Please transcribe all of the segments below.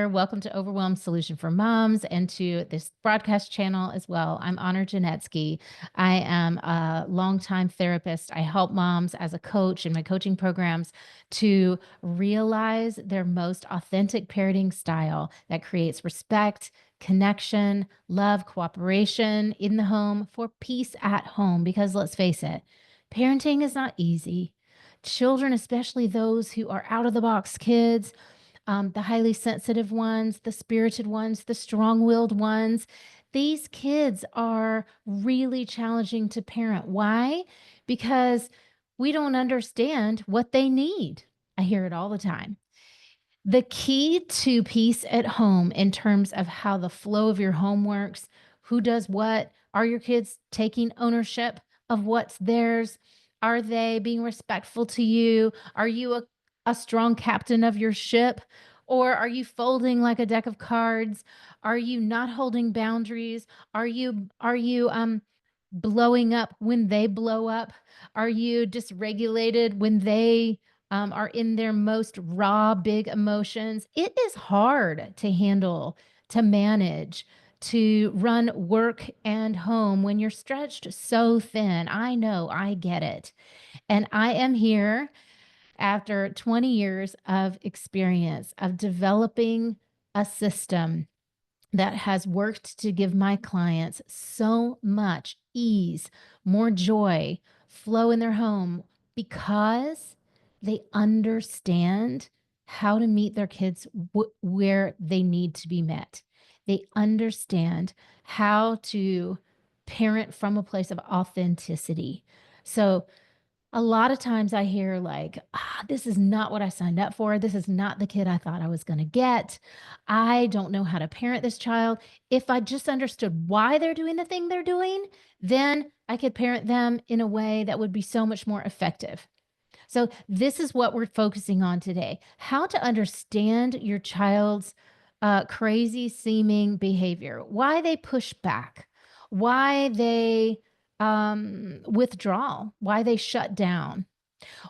there. Welcome to Overwhelmed Solution for Moms and to this broadcast channel as well. I'm Honor Janetsky. I am a longtime therapist. I help moms as a coach in my coaching programs to realize their most authentic parenting style that creates respect, connection, love, cooperation in the home for peace at home. Because let's face it, parenting is not easy. Children, especially those who are out of the box kids, the highly sensitive ones, the spirited ones, the strong willed ones. These kids are really challenging to parent. Why? Because we don't understand what they need. I hear it all the time. The key to peace at home in terms of how the flow of your home works, who does what, are your kids taking ownership of what's theirs? Are they being respectful to you? Are you a strong captain of your ship? Or are you folding like a deck of cards? Are you not holding boundaries? Are you blowing up when they blow up? Are you dysregulated when they are in their most raw, big emotions? It is hard to handle, to manage, to run work and home when you're stretched so thin. I know, I get it. And I am here after 20 years of experience of developing a system that has worked to give my clients so much ease, more joy, flow in their home because they understand how to meet their kids where they need to be met. They understand how to parent from a place of authenticity. So, a lot of times I hear like, this is not what I signed up for. This is not the kid I thought I was going to get. I don't know how to parent this child. If I just understood why they're doing the thing they're doing, then I could parent them in a way that would be so much more effective. So, this is what we're focusing on today: how to understand your child's crazy seeming behavior, why they push back, why they withdraw, why they shut down,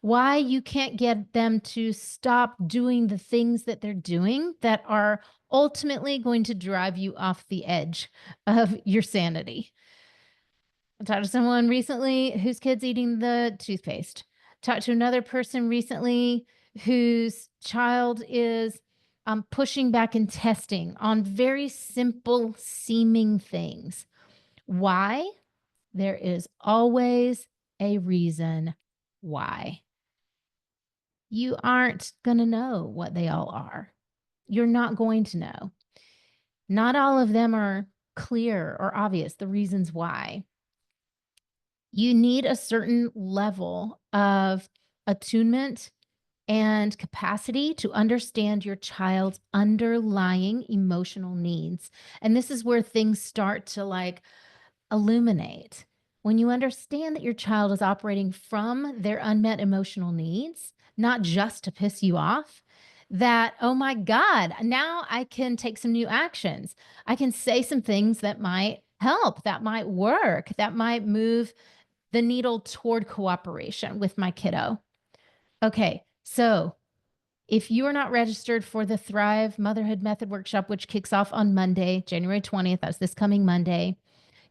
why you can't get them to stop doing the things that they're doing that are ultimately going to drive you off the edge of your sanity. I talked to someone recently whose kid's eating the toothpaste. Talked to another person recently whose child is pushing back and testing on very simple seeming things. Why? There is always a reason why. You aren't going to know what they all are. You're not going to know. Not all of them are clear or obvious, the reasons why. You need a certain level of attunement and capacity to understand your child's underlying emotional needs. And this is where things start to like illuminate. When you understand that your child is operating from their unmet emotional needs, not just to piss you off, that, oh my God, now I can take some new actions. I can say some things that might help, that might work, that might move the needle toward cooperation with my kiddo. Okay, so if you are not registered for the Thrive Motherhood Method Workshop, which kicks off on Monday, January 20th, that's this coming Monday,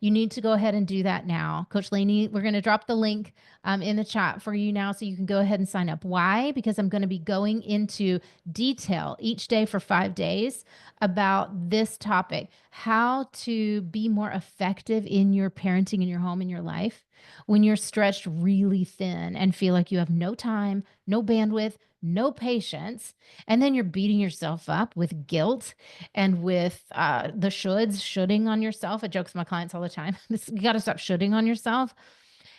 you need to go ahead and do that now. Coach Lainey, we're going to drop the link in the chat for you now so you can go ahead and sign up. Why? Because I'm going to be going into detail each day for 5 days about this topic: how to be more effective in your parenting, in your home, in your life when you're stretched really thin and feel like you have no time, no bandwidth, no patience, and then you're beating yourself up with guilt and with the shoulding on yourself. I joke with my clients all the time. You got to stop shoulding on yourself.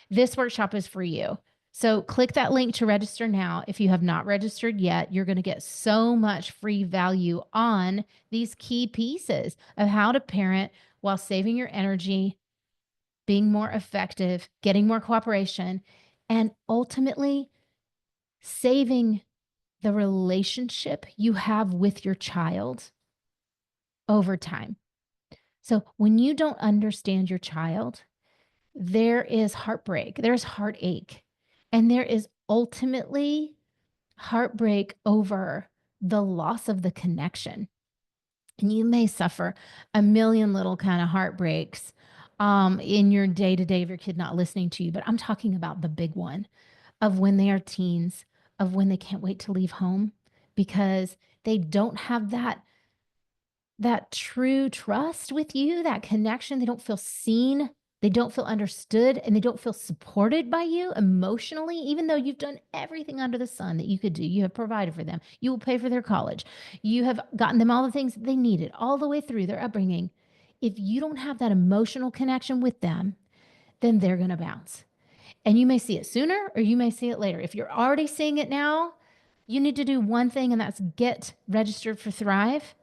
This workshop is for you. So click that link to register now. If you have not registered yet, you're going to get so much free value on these key pieces of how to parent while saving your energy, being more effective, getting more cooperation, and ultimately saving the relationship you have with your child over time. So when you don't understand your child, there is heartbreak, there's heartache, and there is ultimately heartbreak over the loss of the connection. And you may suffer a million little kind of heartbreaks in your day to day of your kid not listening to you. But I'm talking about the big one of when they are teens, of when they can't wait to leave home because they don't have that true trust with you, that connection. They don't feel seen, they don't feel understood, and they don't feel supported by you emotionally, even though you've done everything under the sun that you could do. You have provided for them, you will pay for their college, you have gotten them all the things that they needed all the way through their upbringing. If you don't have that emotional connection with them, then they're going to bounce. And you may see it sooner or you may see it later. If you're already seeing it now, you need to do one thing, and that's get registered for Thrive.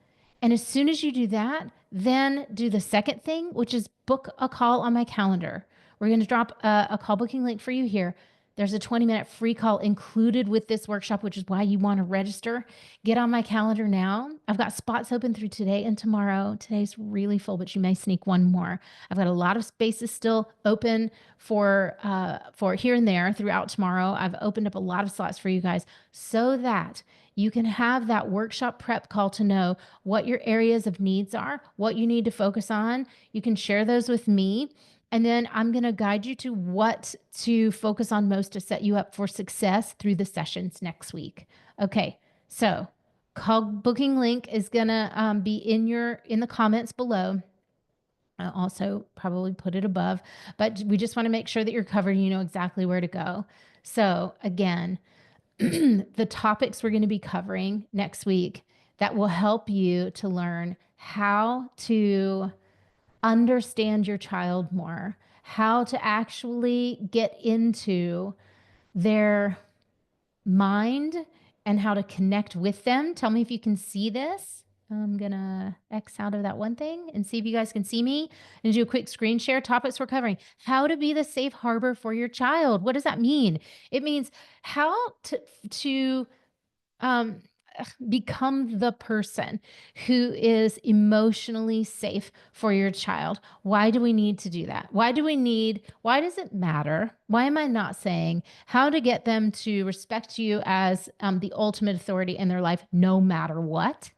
And as soon as you do that, then do the second thing, which is book a call on my calendar. We're going to drop a call booking link for you here. There's a 20-minute free call included with this workshop, which is why you want to register. Get on my calendar now. I've got spots open through today and tomorrow. Today's really full, but you may sneak one more. I've got a lot of spaces still open for here and there throughout tomorrow. I've opened up a lot of slots for you guys so that you can have that workshop prep call to know what your areas of needs are, what you need to focus on. You can share those with me. And then I'm going to guide you to what to focus on most to set you up for success through the sessions next week. Okay, so call booking link is going to be in the comments below. I'll also probably put it above, but we just want to make sure that you're covered and you know exactly where to go. So again, the topics we're going to be covering next week that will help you to learn how to understand your child more, how to actually get into their mind and how to connect with them. Tell me if you can see this. I'm going to X out of that one thing and see if you guys can see me and do a quick screen share. Topics we're covering: how to be the safe harbor for your child. What does that mean? It means how to um, become the person who is emotionally safe for your child. Why do we need to do that? Why does it matter? Why am I not saying how to get them to respect you as the ultimate authority in their life, no matter what?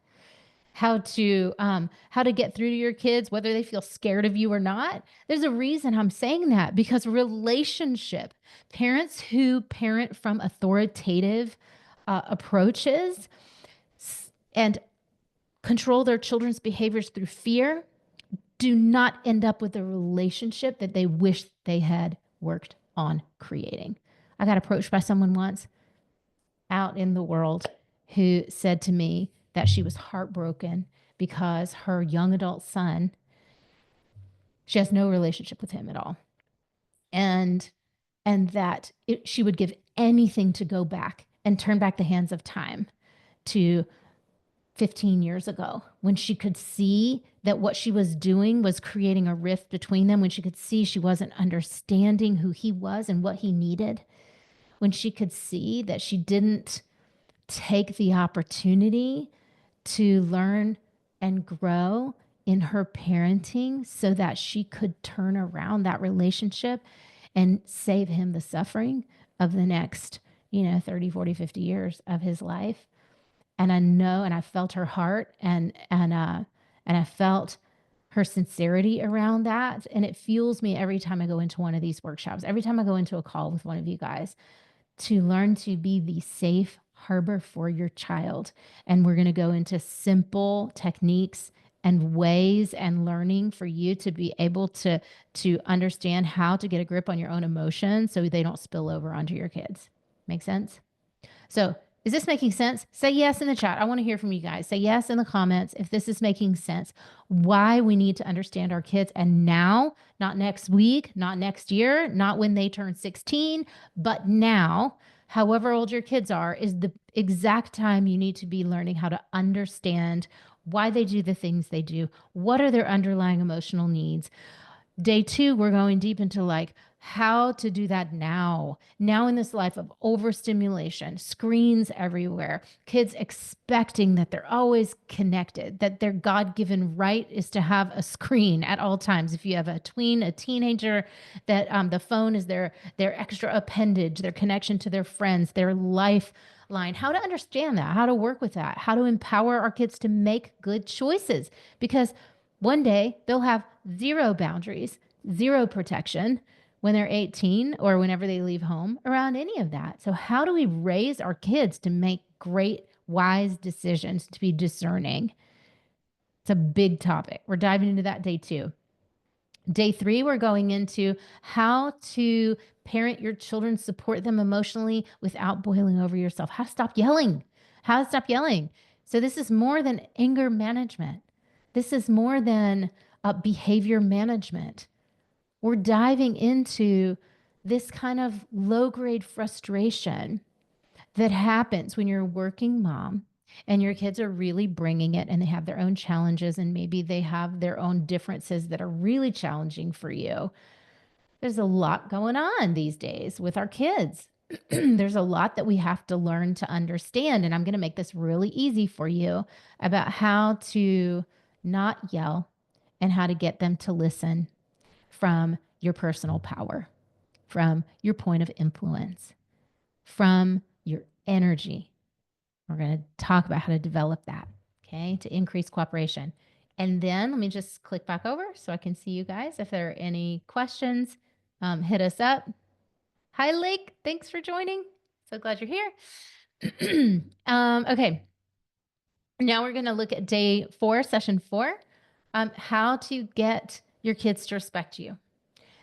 How to get through to your kids, whether they feel scared of you or not. There's a reason I'm saying that, because relationship, parents who parent from authoritative approaches and control their children's behaviors through fear do not end up with a relationship that they wish they had worked on creating. I got approached by someone once out in the world who said to me that she was heartbroken because her young adult son, she has no relationship with him at all. And that she would give anything to go back and turn back the hands of time to 15 years ago, when she could see that what she was doing was creating a rift between them, when she could see she wasn't understanding who he was and what he needed, when she could see that she didn't take the opportunity to learn and grow in her parenting so that she could turn around that relationship and save him the suffering of the next 30, 40, 50 years of his life. And I know, and I felt her heart, and I felt her sincerity around that. And it fuels me every time I go into one of these workshops, every time I go into a call with one of you guys, to learn to be the safe harbor for your child. And we're going to go into simple techniques and ways and learning for you to be able to understand how to get a grip on your own emotions so they don't spill over onto your kids. Make sense? So, is this making sense? Say yes in the chat. I want to hear from you guys. Say yes in the comments if this is making sense. Why we need to understand our kids, and now, not next week, not next year, not when they turn 16, but now, however old your kids are, is the exact time you need to be learning how to understand why they do the things they do. What are their underlying emotional needs? Day 2, we're going deep into how to do that now in this life of overstimulation, screens everywhere, kids expecting that they're always connected, that their God-given right is to have a screen at all times. If you have a tween, a teenager, that the phone is their extra appendage, their connection to their friends, their lifeline. How to understand that, how to work with that, how to empower our kids to make good choices, because one day they'll have zero boundaries, zero protection when they're 18 or whenever they leave home around any of that. So, how do we raise our kids to make great, wise decisions, to be discerning? It's a big topic. We're diving into that day 2. Day 3, we're going into how to parent your children, support them emotionally without boiling over yourself, how to stop yelling, how to stop yelling. So, this is more than anger management. This is more than behavior management. We're diving into this kind of low grade frustration that happens when you're a working mom and your kids are really bringing it and they have their own challenges and maybe they have their own differences that are really challenging for you. There's a lot going on these days with our kids. There's a lot that we have to learn to understand. And I'm going to make this really easy for you about how to not yell and how to get them to listen from your personal power, from your point of influence, from your energy. We're going to talk about how to develop that, okay, to increase cooperation. And then let me just click back over so I can see you guys. If there are any questions, hit us up. Hi, Lake. Thanks for joining. So glad you're here. Okay. Now we're going to look at day 4, session 4, how to get your kids to respect you.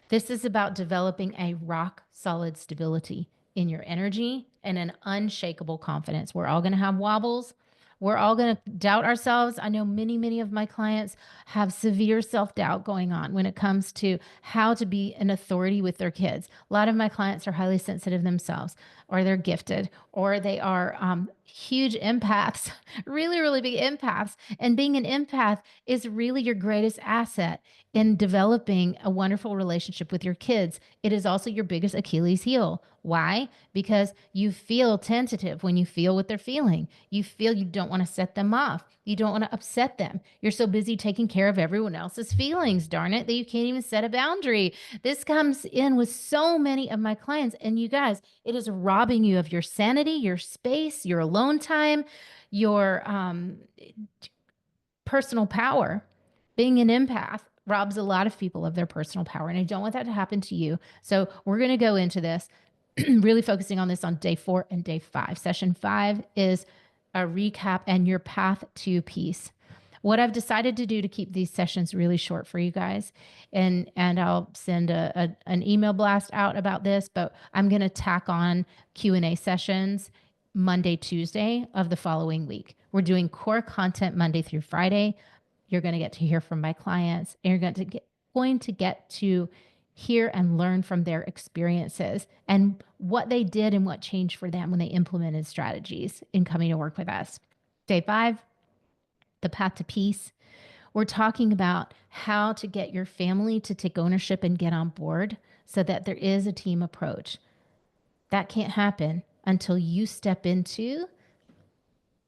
This is about developing a rock solid stability in your energy and an unshakable confidence. We're all going to have wobbles. We're all going to doubt ourselves. I know many of my clients have severe self doubt going on when it comes to how to be an authority with their kids. A lot of my clients are highly sensitive themselves, or they're gifted, or they are huge empaths, really big empaths. And being an empath is really your greatest asset in developing a wonderful relationship with your kids. It is also your biggest Achilles heel. Why? Because you feel tentative when you feel what they're feeling. You feel you don't want to set them off. You don't want to upset them. You're so busy taking care of everyone else's feelings, darn it, that you can't even set a boundary. This comes in with so many of my clients. And you guys, it is robbing you of your sanity, your space, your alone time, your personal power. Being an empath robs a lot of people of their personal power, and I don't want that to happen to you. So we're going to go into this, really focusing on this on day 4 and day 5. Session 5 is a recap and your path to peace. What I've decided to do to keep these sessions really short for you guys, and I'll send an email blast out about this, but I'm going to tack on Q&A sessions Monday, Tuesday of the following week. We're doing core content Monday through Friday. You're going to get to hear from my clients, and you're going to get to hear and learn from their experiences and what they did and what changed for them when they implemented strategies in coming to work with us. Day 5, the path to peace. We're talking about how to get your family to take ownership and get on board so that there is a team approach. That can't happen until you step into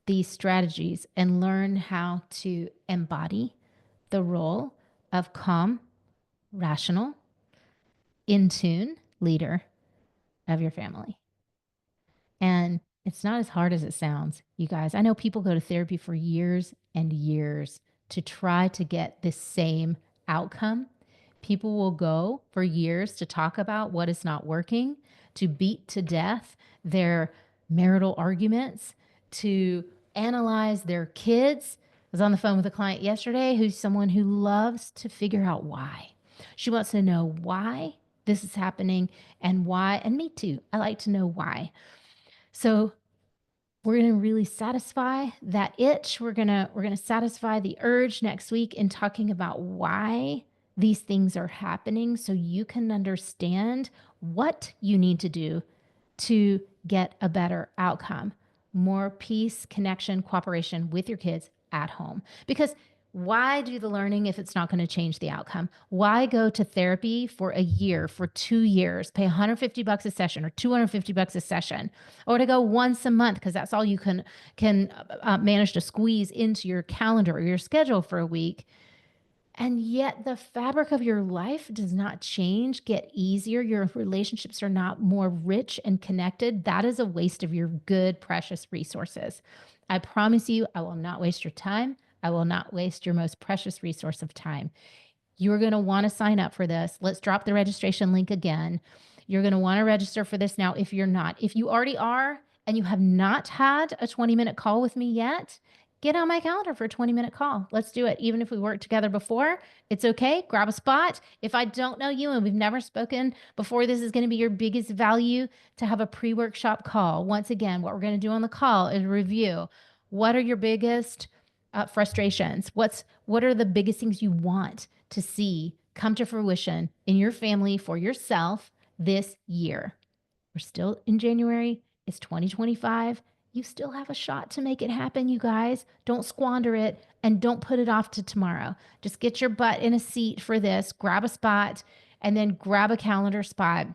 these strategies and learn how to embody the role of calm, rational, in tune leader of your family. And it's not as hard as it sounds, you guys. I know people go to therapy for years and years to try to get this same outcome. People will go for years to talk about what is not working, to beat to death their marital arguments, to analyze their kids. I was on the phone with a client yesterday who's someone who loves to figure out why. She wants to know why this is happening and why. And me too. I like to know why. So we're going to really satisfy that itch. We're going to satisfy the urge next week in talking about why these things are happening so you can understand what you need to do to get a better outcome. More peace, connection, cooperation with your kids at home. Because Why do the learning if it's not going to change the outcome? Why go to therapy for a year, for 2 years, pay $150 a session or $250 a session, or to go once a month because that's all you can manage to squeeze into your calendar or your schedule for a week? And yet the fabric of your life does not change, get easier. Your relationships are not more rich and connected. That is a waste of your good, precious resources. I promise you, I will not waste your time. I will not waste your most precious resource of time. You're going to want to sign up for this. Let's drop the registration link again. You're going to want to register for this now if you're not. If you already are and you have not had a 20-minute call with me yet, get on my calendar for a 20-minute call. Let's do it. Even if we worked together before, it's okay. Grab a spot. If I don't know you and we've never spoken before, this is going to be your biggest value to have a pre-workshop call. Once again, what we're going to do on the call is review. What are your biggest frustrations? What are the biggest things you want to see come to fruition in your family for yourself this year? We're still in January. It's 2025. You still have a shot to make it happen, you guys. Don't squander it and don't put it off to tomorrow. Just get your butt in a seat for this, grab a spot, and then grab a calendar spot.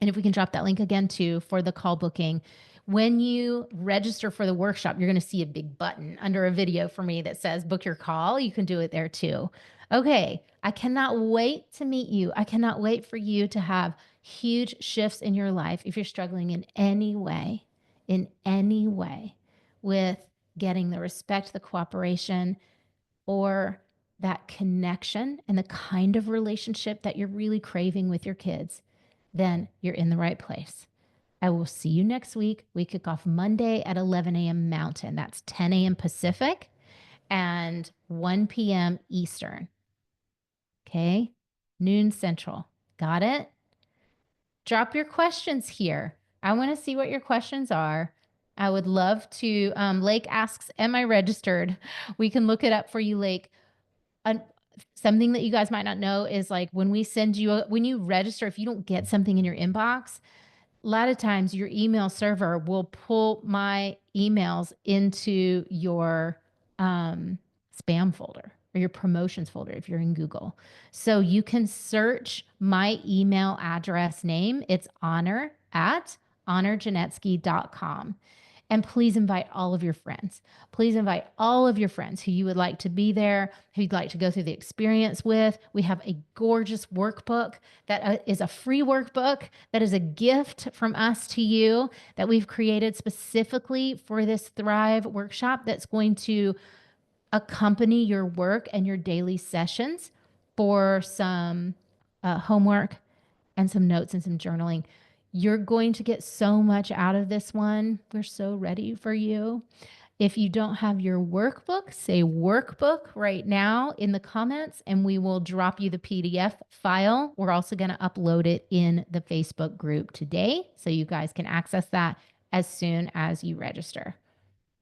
And if we can drop that link again too for the call booking, when you register for the workshop, you're going to see a big button under a video for me that says book your call. You can do it there too. Okay, I cannot wait to meet you. I cannot wait for you to have huge shifts in your life if you're struggling in any way with getting the respect, the cooperation, or that connection and the kind of relationship that you're really craving with your kids, then you're in the right place. I will see you next week. We kick off Monday at 11 a.m. Mountain. That's 10 a.m. Pacific and 1 p.m. Eastern. Okay. Noon Central. Got it? Drop your questions here. I want to see what your questions are. I would love to. Lake asks, am I registered? We can look it up for you, Lake. An Something that you guys might not know is like when we send you, when you register, if you don't get something in your inbox, a lot of times your email server will pull my emails into your spam folder or your promotions folder if you're in Google. So you can search my email address name. It's honor@honorjanetsky.com. And please invite all of your friends. Please invite all of your friends who you would like to be there, who you'd like to go through the experience with. We have a gorgeous workbook that is a free workbook that is a gift from us to you that we've created specifically for this Thrive workshop that's going to accompany your work and your daily sessions for some homework and some notes and some journaling. You're going to get so much out of this one. We're so ready for you. If you don't have your workbook, say workbook right now in the comments, and we will drop you the PDF file. We're also going to upload it in the Facebook group today, so you guys can access that as soon as you register.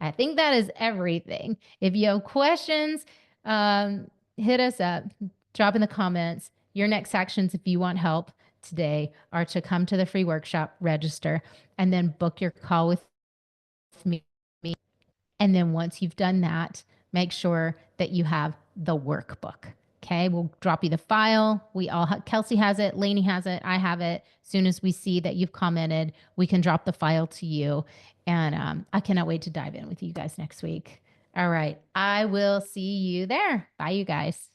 I think that is everything. If you have questions, hit us up, drop in the comments. Your next actions, if you want help today, are to come to the free workshop, register, and then book your call with me. And then once you've done that, make sure that you have the workbook. Okay, we'll drop you the file. We all have, Kelsey has it, Lainey has it, I have it. As soon as we see that you've commented, we can drop the file to you. And I cannot wait to dive in with you guys next week. All right, I will see you there. Bye, you guys.